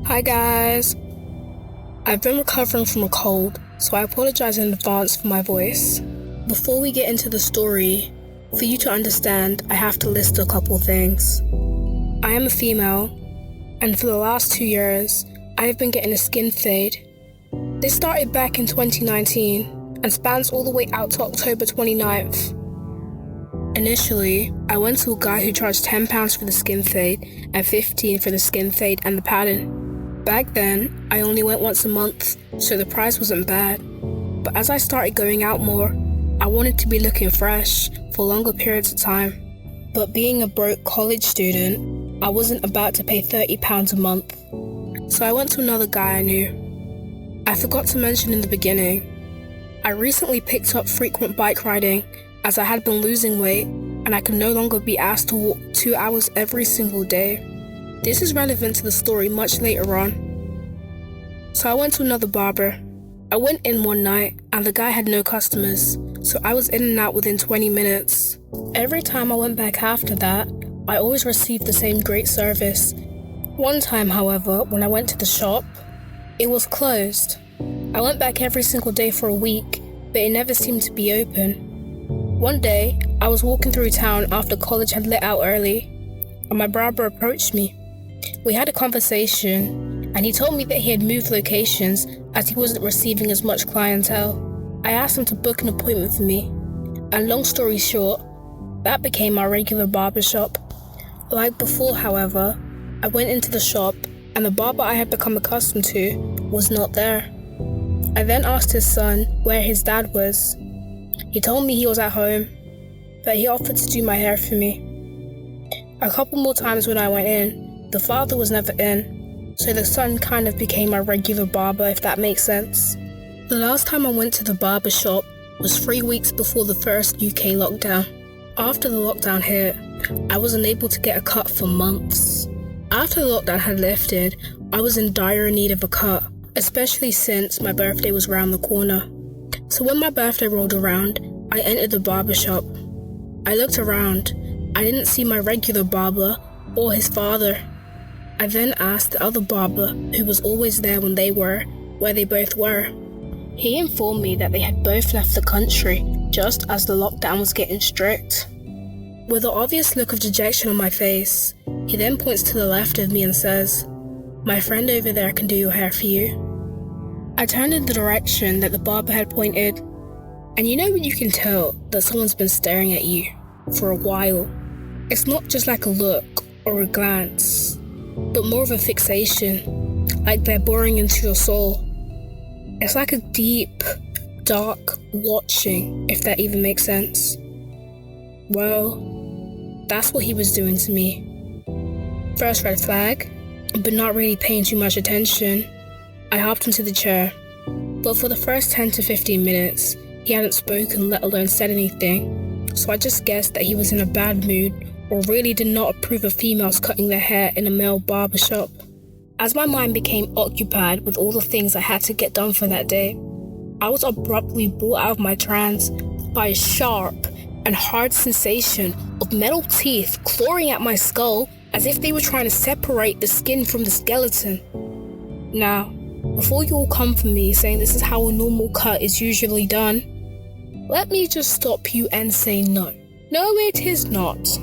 Hi guys! I've been recovering from a cold, so I apologize in advance for my voice. Before we get into the story, for you to understand, I have to list a couple things. I am a female, and for the last 2 years, I have been getting a skin fade. This started back in 2019 and spans all the way out to October 29th. Initially, I went to a guy who charged £10 for the skin fade and $15 for the skin fade and the pattern. Back then, I only went once a month, so the price wasn't bad. But as I started going out more, I wanted to be looking fresh for longer periods of time. But being a broke college student, I wasn't about to pay £30 a month. So I went to another guy I knew. I forgot to mention in the beginning, I recently picked up frequent bike riding as I had been losing weight and I could no longer be asked to walk 2 hours every single day. This is relevant to the story much later on. So I went to another barber. I went in one night and the guy had no customers, so I was in and out within 20 minutes. Every time I went back after that, I always received the same great service. One time, however, when I went to the shop, it was closed. I went back every single day for a week, but it never seemed to be open. One day, I was walking through town after college had let out early, and my barber approached me. We had a conversation, and he told me that he had moved locations as he wasn't receiving as much clientele. I asked him to book an appointment for me, and long story short, that became my regular barbershop. Like before, however, I went into the shop, and the barber I had become accustomed to was not there. I then asked his son where his dad was. He told me he was at home, but he offered to do my hair for me. A couple more times when I went in, the father was never in, so the son kind of became my regular barber, if that makes sense. The last time I went to the barber shop was 3 weeks before the first UK lockdown. After the lockdown hit, I was unable to get a cut for months. After the lockdown had lifted, I was in dire need of a cut, especially since my birthday was around the corner. So when my birthday rolled around, I entered the barber shop. I looked around. I didn't see my regular barber or his father. I then asked the other barber, who was always there when they were, where they both were. He informed me that they had both left the country just as the lockdown was getting strict. With an obvious look of dejection on my face, he then points to the left of me and says, "My friend over there can do your hair for you." I turned in the direction that the barber had pointed, and you know when you can tell that someone's been staring at you for a while? It's not just like a look or a glance, but more of a fixation, like they're boring into your soul. It's like a deep, dark watching, if that even makes sense. Well, that's what he was doing to me. First red flag, but not really paying too much attention, I hopped into the chair. But for the first 10 to 15 minutes, he hadn't spoken, let alone said anything, so I just guessed that he was in a bad mood or really did not approve of females cutting their hair in a male barbershop. As my mind became occupied with all the things I had to get done for that day, I was abruptly brought out of my trance by a sharp and hard sensation of metal teeth clawing at my skull as if they were trying to separate the skin from the skeleton. Now, before you all come for me saying this is how a normal cut is usually done, let me just stop you and say no. No, it is not.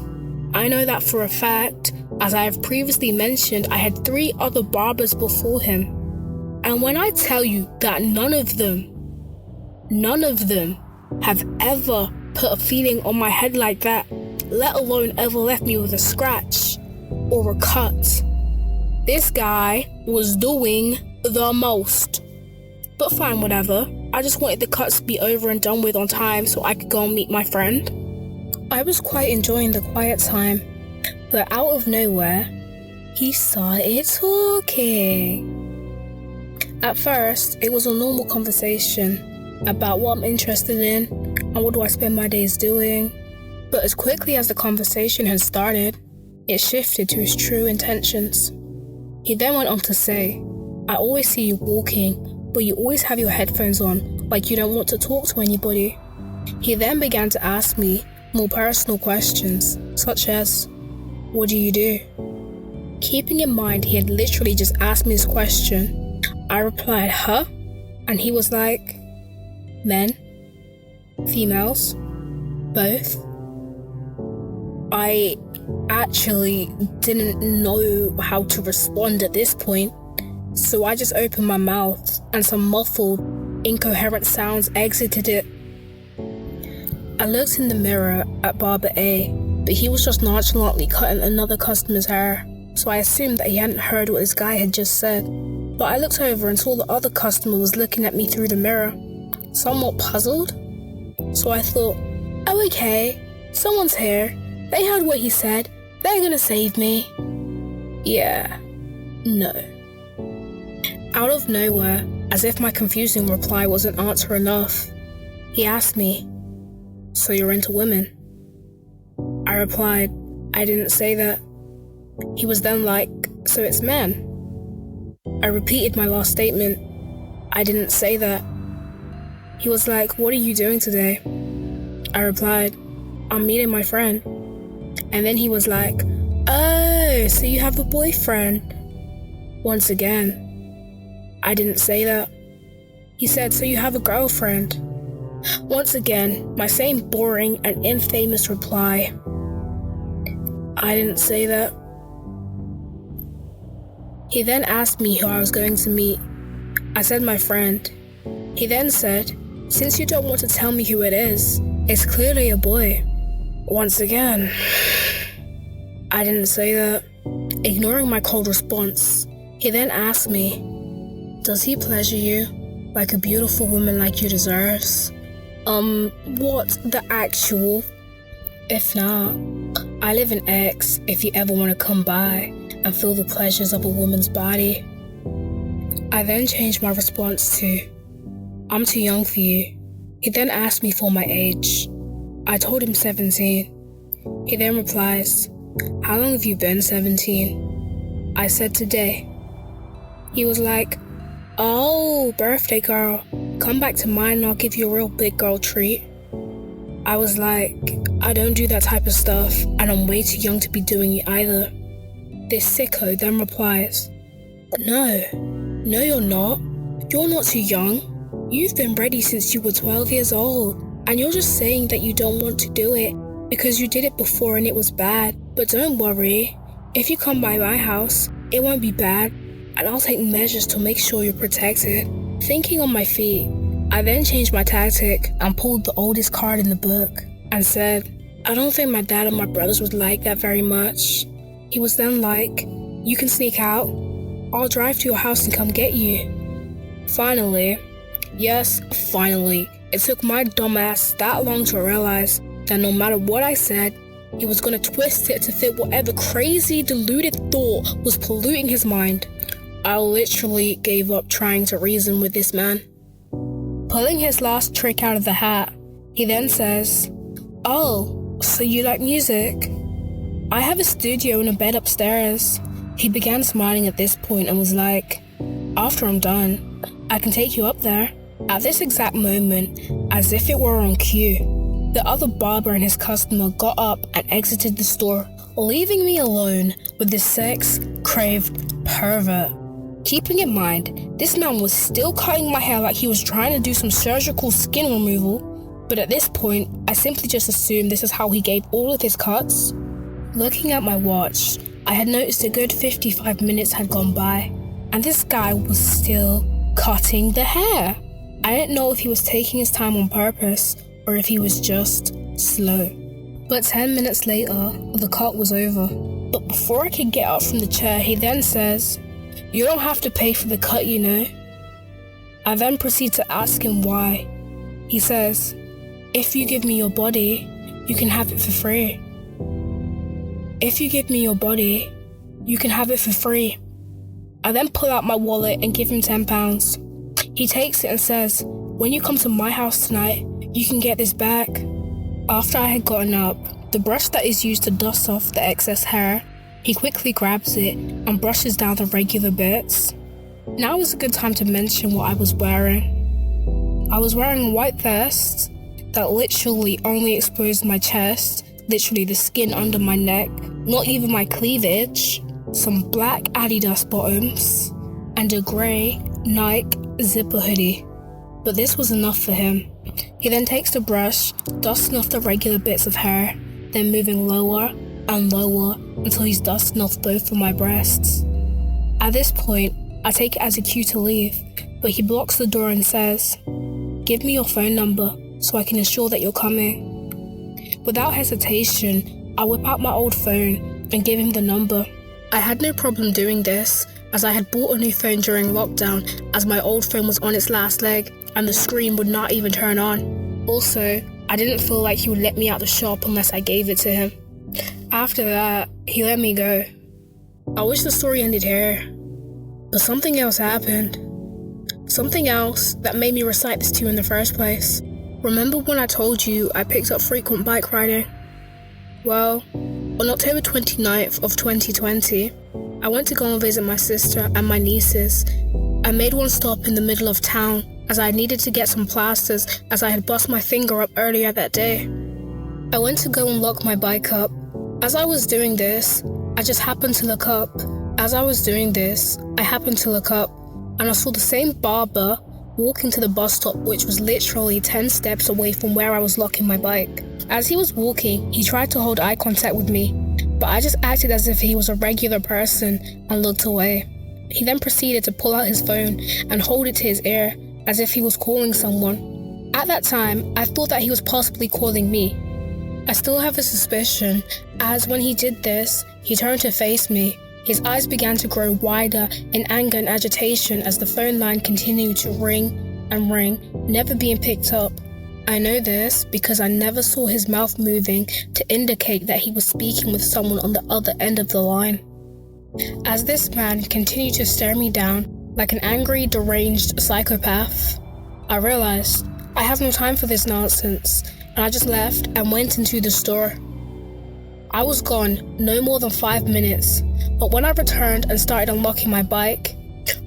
I know that for a fact. As I have previously mentioned, I had 3 other barbers before him. And when I tell you that none of them have ever put a feeling on my head like that, let alone ever left me with a scratch or a cut. This guy was doing the most. But fine, whatever. I just wanted the cuts to be over and done with on time so I could go and meet my friend. I was quite enjoying the quiet time. But out of nowhere, he started talking. At first, it was a normal conversation about what I'm interested in and what do I spend my days doing. But as quickly as the conversation had started, it shifted to his true intentions. He then went on to say, "I always see you walking, but you always have your headphones on, like you don't want to talk to anybody." He then began to ask me more personal questions, such as, "What do you do? Keeping in mind he had literally just asked me this question, I replied, huh? And he was like, men? Females? Both? I actually didn't know how to respond at this point, so I just opened my mouth and some muffled, incoherent sounds exited it. I looked in the mirror at Barber A, but he was just nonchalantly cutting another customer's hair, so I assumed that he hadn't heard what this guy had just said. But I looked over and saw the other customer was looking at me through the mirror, somewhat puzzled. So I thought, oh okay, someone's here, they heard what he said, they're gonna save me. Yeah, no. Out of nowhere, as if my confusing reply wasn't answer enough, he asked me, so you're into women? I replied, I didn't say that. He was then like, so it's men? I repeated my last statement, I didn't say that. He was like, what are you doing today? I replied, I'm meeting my friend. And then he was like, oh, so you have a boyfriend? Once again, I didn't say that. He said, so you have a girlfriend? Once again, my same boring and infamous reply. I didn't say that. He then asked me who I was going to meet. I said my friend. He then said, since you don't want to tell me who it is, it's clearly a boy. Once again, I didn't say that. Ignoring my cold response, he then asked me, does he pleasure you like a beautiful woman like you deserves? What the actual? If not, I live in X if you ever want to come by and feel the pleasures of a woman's body. I then changed my response to, I'm too young for you. He then asked me for my age. I told him 17. He then replies, how long have you been 17? I said today. He was like, oh, birthday girl, come back to mine and I'll give you a real big girl treat. I was like, I don't do that type of stuff and I'm way too young to be doing it either. This sicko then replies, no you're not. You're not too young. You've been ready since you were 12 years old and you're just saying that you don't want to do it because you did it before and it was bad. But don't worry, if you come by my house, it won't be bad and I'll take measures to make sure you're protected. Thinking on my feet, I then changed my tactic and pulled the oldest card in the book and said, I don't think my dad and my brothers would like that very much. He was then like, you can sneak out. I'll drive to your house and come get you. Finally, yes, finally, it took my dumbass that long to realize that no matter what I said, he was gonna twist it to fit whatever crazy, deluded thought was polluting his mind. I literally gave up trying to reason with this man. Pulling his last trick out of the hat, he then says, oh, so you like music? I have a studio and a bed upstairs. He began smiling at this point and was like, after I'm done, I can take you up there. At this exact moment, as if it were on cue, the other barber and his customer got up and exited the store, leaving me alone with this sex-craved pervert. Keeping in mind, this man was still cutting my hair like he was trying to do some surgical skin removal, but at this point, I simply just assumed this is how he gave all of his cuts. Looking at my watch, I had noticed a good 55 minutes had gone by, and this guy was still cutting the hair. I didn't know if he was taking his time on purpose or if he was just slow. But 10 minutes later, the cut was over. But before I could get up from the chair, he then says, you don't have to pay for the cut, you know. I then proceed to ask him why. He says, if you give me your body, you can have it for free. If you give me your body, you can have it for free. I then pull out my wallet and give him £10. He takes it and says, when you come to my house tonight, you can get this back. After I had gotten up, the brush that is used to dust off the excess hair, he quickly grabs it and brushes down the regular bits. Now is a good time to mention what I was wearing. I was wearing a white vest that literally only exposed my chest, literally the skin under my neck, not even my cleavage. some black Adidas bottoms, and a grey Nike zipper hoodie. But this was enough for him. He then takes the brush, dusting off the regular bits of hair, then moving lower and lower until he's dusting off both of my breasts. At this point, I take it as a cue to leave, but he blocks the door and says, "Give me your phone number so I can ensure that you're coming." Without hesitation, I whip out my old phone and give him the number. I had no problem doing this, as I had bought a new phone during lockdown, as my old phone was on its last leg and the screen would not even turn on. Also, I didn't feel like he would let me out the shop unless I gave it to him. After that, he let me go. I wish the story ended here, but something else happened. Something else that made me recite this to you in the first place. Remember when I told you I picked up frequent bike riding? Well, on October 29th of 2020, I went to go and visit my sister and my nieces. I made one stop in the middle of town as I needed to get some plasters as I had bust my finger up earlier that day. I went to go and lock my bike up. As I was doing this, I happened to look up, and I saw the same barber walking to the bus stop, which was literally 10 steps away from where I was locking my bike. As he was walking, he tried to hold eye contact with me, but I just acted as if he was a regular person and looked away. He then proceeded to pull out his phone and hold it to his ear as if he was calling someone. At that time, I thought that he was possibly calling me. I still have a suspicion, as when he did this, he turned to face me. His eyes began to grow wider in anger and agitation as the phone line continued to ring and ring, never being picked up. I know this because I never saw his mouth moving to indicate that he was speaking with someone on the other end of the line. As this man continued to stare me down like an angry, deranged psychopath, I realized I have no time for this nonsense, and I just left and went into the store. I was gone no more than 5 minutes, but when I returned and started unlocking my bike,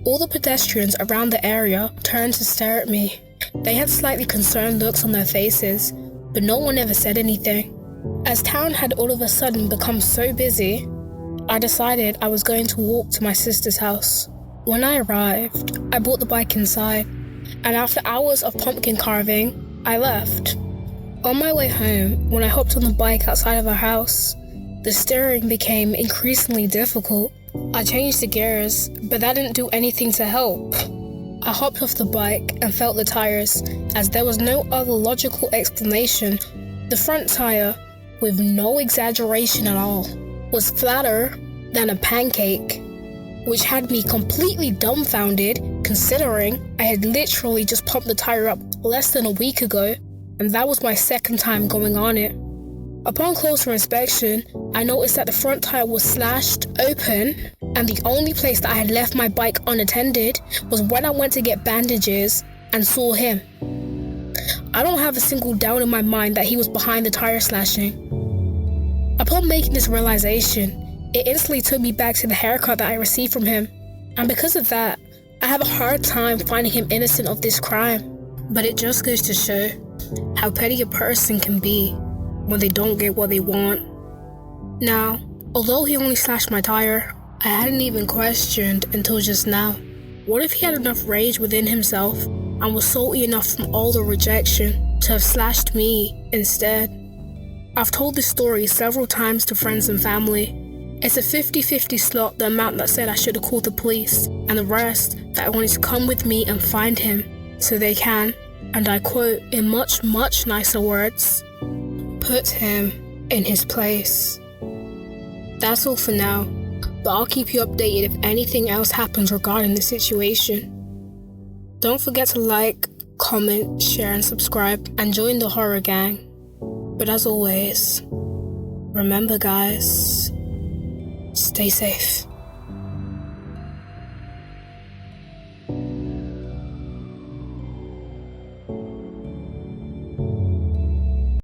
all the pedestrians around the area turned to stare at me. They had slightly concerned looks on their faces, but no one ever said anything. As town had all of a sudden become so busy, I decided I was going to walk to my sister's house. When I arrived, I brought the bike inside, and after hours of pumpkin carving, I left. On my way home, when I hopped on the bike outside of our house, the steering became increasingly difficult. I changed the gears, but that didn't do anything to help. I hopped off the bike and felt the tires, as there was no other logical explanation. The front tire, with no exaggeration at all, was flatter than a pancake, which had me completely dumbfounded considering I had literally just pumped the tire up less than a week ago, and that was my second time going on it. Upon closer inspection, I noticed that the front tire was slashed open, and the only place that I had left my bike unattended was when I went to get bandages and saw him. I don't have a single doubt in my mind that he was behind the tire slashing. Upon making this realization, it instantly took me back to the haircut that I received from him, and because of that, I have a hard time finding him innocent of this crime. But it just goes to show how petty a person can be when they don't get what they want. Now, although he only slashed my tire, I hadn't even questioned until just now. What if he had enough rage within himself and was salty enough from all the rejection to have slashed me instead? I've told this story several times to friends and family. It's a 50-50 slot, the amount that said I should have called the police, and the rest that I wanted to come with me and find him so they can, and I quote in much, much nicer words, put him in his place. That's all for now, but I'll keep you updated if anything else happens regarding the situation. Don't forget to like, comment, share and subscribe, and join the horror gang. But as always, remember guys, stay safe.